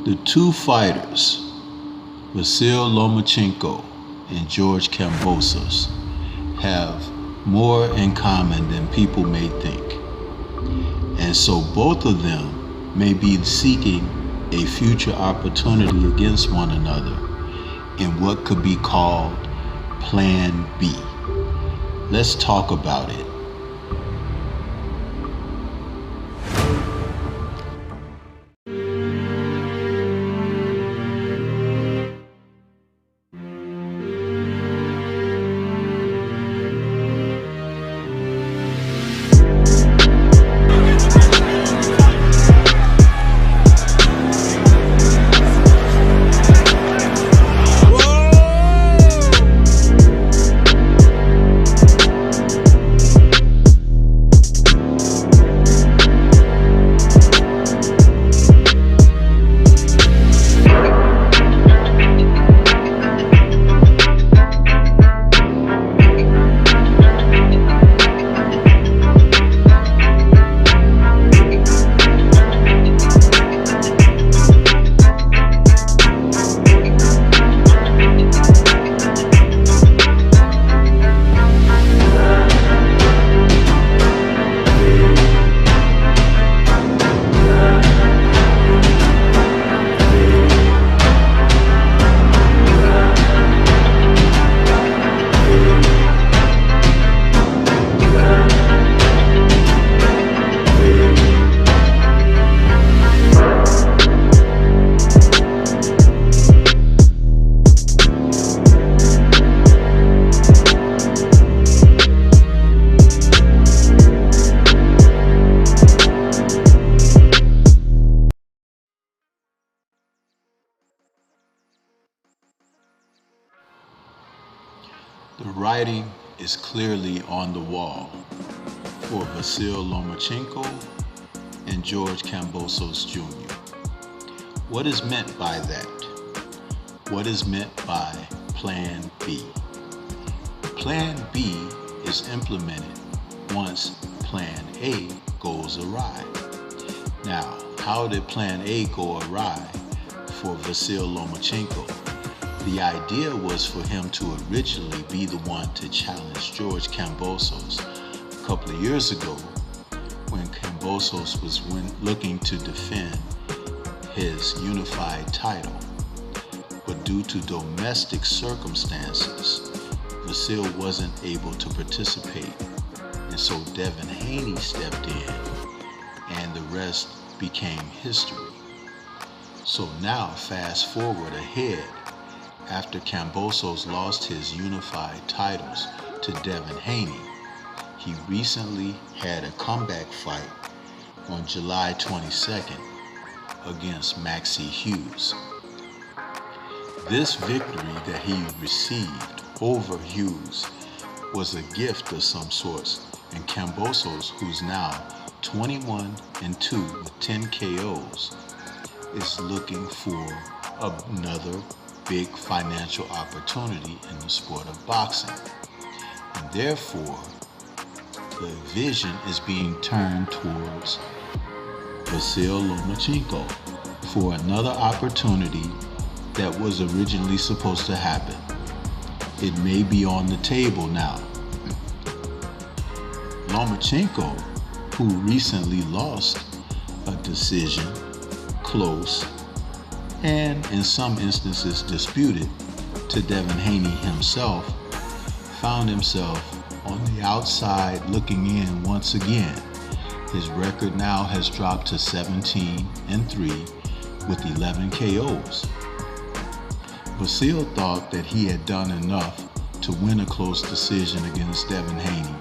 The two fighters, Vasyl Lomachenko and George Kambosos, have more in common than people may think. And so both of them may be seeking a future opportunity against one another in what could be called Plan B. Let's talk about it. The writing is clearly on the wall for Vasyl Lomachenko and George Kambosos Jr. What is meant by that? What is meant by Plan B? Plan B is implemented once Plan A goes awry. Now, how did Plan A go awry for Vasyl Lomachenko? The idea was for him to originally be the one to challenge George Kambosos a couple of years ago when Kambosos was looking to defend his unified title. But due to domestic circumstances, Vasyl wasn't able to participate. And so Devin Haney stepped in and the rest became history. So now fast forward ahead. After Kambosos lost his unified titles to Devin Haney, he recently had a comeback fight on July 22nd against Maxie Hughes. This victory that he received over Hughes was a gift of some sorts, and Kambosos, who's now 21-2 with 10 KOs, is looking for another big financial opportunity in the sport of boxing. And therefore, the vision is being turned towards Vasyl Lomachenko for another opportunity that was originally supposed to happen. It may be on the table now. Lomachenko, who recently lost a decision, close, and in some instances disputed, to Devin Haney himself, found himself on the outside looking in once again. His record now has dropped to 17-3 with 11 KOs. Vasyl thought that he had done enough to win a close decision against Devin Haney,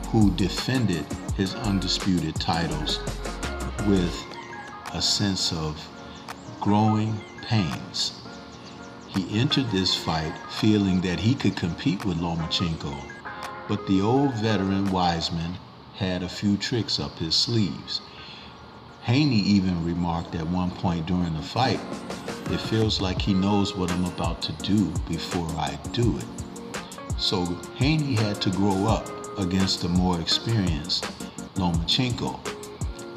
who defended his undisputed titles with a sense of growing pains. He entered this fight feeling that he could compete with Lomachenko, but the old veteran Wiseman had a few tricks up his sleeves. Haney even remarked at one point during the fight, "It feels like he knows what I'm about to do before I do it." So Haney had to grow up against a more experienced Lomachenko,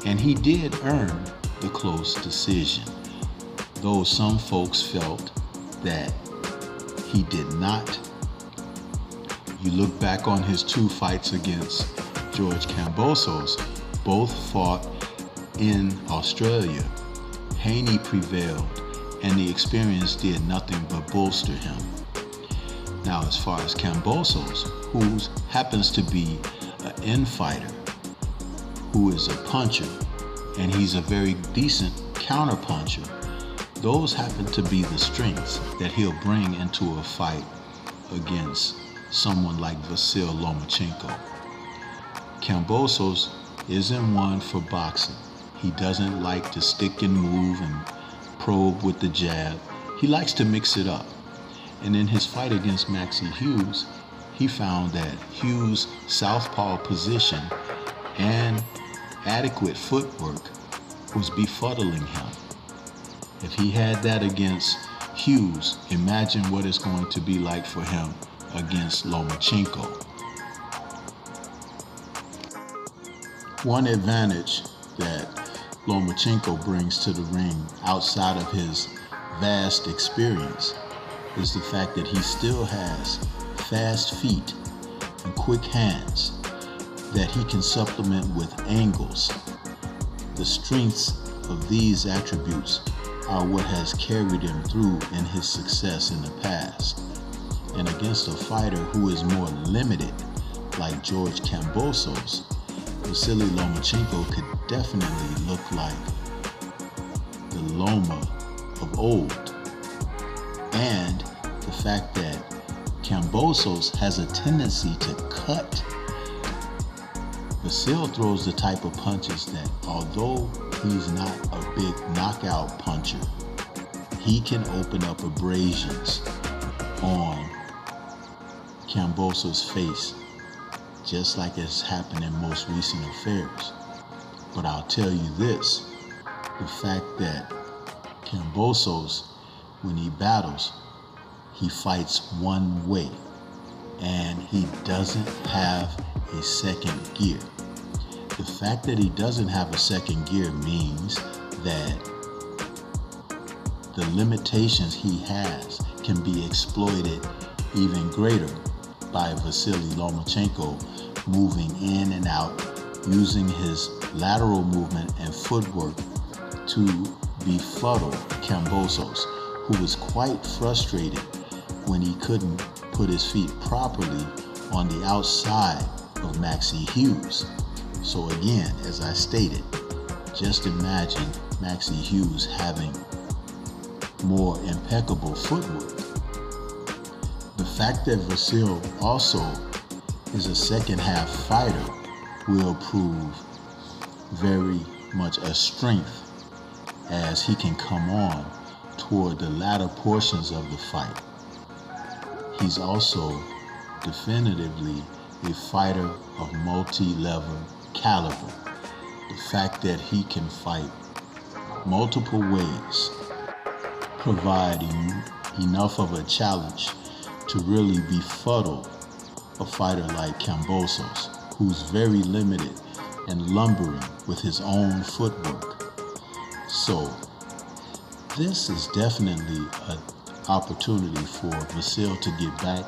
and he did earn the close decision. though some folks felt that he did not. You look back on his 2 fights against George Kambosos, both fought in Australia. Haney prevailed, and the experience did nothing but bolster him. Now, as far as Kambosos, who happens to be an infighter, who is a puncher, and he's a very decent counterpuncher, those happen to be the strengths that he'll bring into a fight against someone like Vasyl Lomachenko. Kambosos isn't one for boxing. He doesn't like to stick and move and probe with the jab. He likes to mix it up. And in his fight against Maxie Hughes, he found that Hughes' southpaw position and adequate footwork was befuddling him. If he had that against Hughes, imagine what it's going to be like for him against Lomachenko. One advantage that Lomachenko brings to the ring outside of his vast experience is the fact that he still has fast feet and quick hands that he can supplement with angles. The strengths of these attributes are what has carried him through in his success in the past. And against a fighter who is more limited, like George Kambosos, Vasily Lomachenko could definitely look like the Loma of old. And the fact that Kambosos has a tendency to cut. Vasyl throws the type of punches that, although he's not a big knockout puncher, he can open up abrasions on Kambosos' face, just like it's happened in most recent affairs. But I'll tell you this, the fact that Kambosos, when he battles, he fights one way, and he doesn't have a second gear. The fact that he doesn't have a second gear means that the limitations he has can be exploited even greater by Vasily Lomachenko moving in and out, using his lateral movement and footwork to befuddle Kambosos, who was quite frustrated when he couldn't put his feet properly on the outside of Maxie Hughes. So again, as I stated, just imagine Maxie Hughes having more impeccable footwork. The fact that Vasyl also is a second half fighter will prove very much a strength as he can come on toward the latter portions of the fight. He's also definitively a fighter of multi-level caliber. The fact that he can fight multiple ways provide enough of a challenge to really befuddle a fighter like Kambosos, who's very limited and lumbering with his own footwork. So this is definitely an opportunity for Vasyl to get back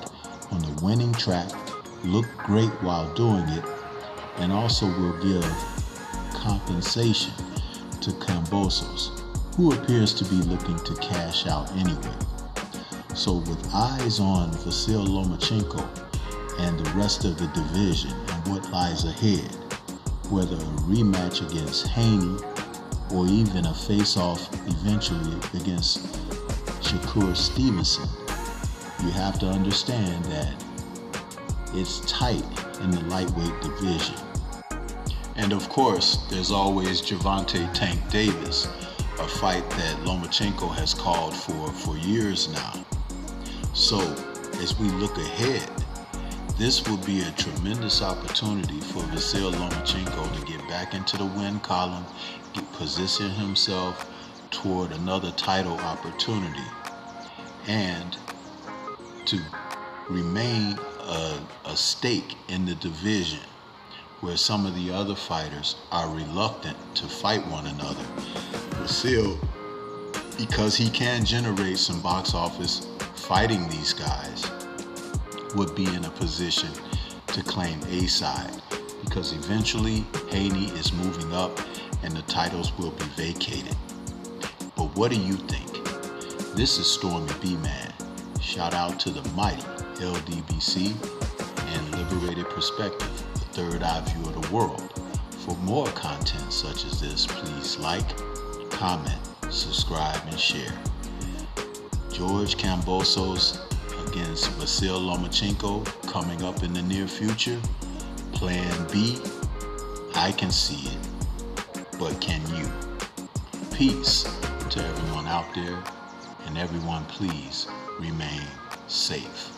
on the winning track, look great while doing it, and also will give compensation to Kambosos, who appears to be looking to cash out anyway. So with eyes on Vasyl Lomachenko and the rest of the division and what lies ahead, whether a rematch against Haney or even a face-off eventually against Shakur Stevenson, you have to understand that it's tight in the lightweight division. And of course, there's always Gervonta Tank Davis, a fight that Lomachenko has called for years now. So as we look ahead, this will be a tremendous opportunity for Vasyl Lomachenko to get back into the win column, position himself toward another title opportunity, and to remain a stake in the division where some of the other fighters are reluctant to fight one another. Vasyl because he can generate some box office fighting these guys, would be in a position to claim A side, because eventually Haney is moving up and the titles will be vacated. But what do you think? This is Stormy B-Man. Shout out to the mighty LDBC and Liberated Perspective, the third eye view of the world. For more content such as this, please like, comment, subscribe, and share. George Kambosos against Vasyl Lomachenko coming up in the near future. Plan B, I can see it, but can you? Peace to everyone out there, and everyone please remain safe.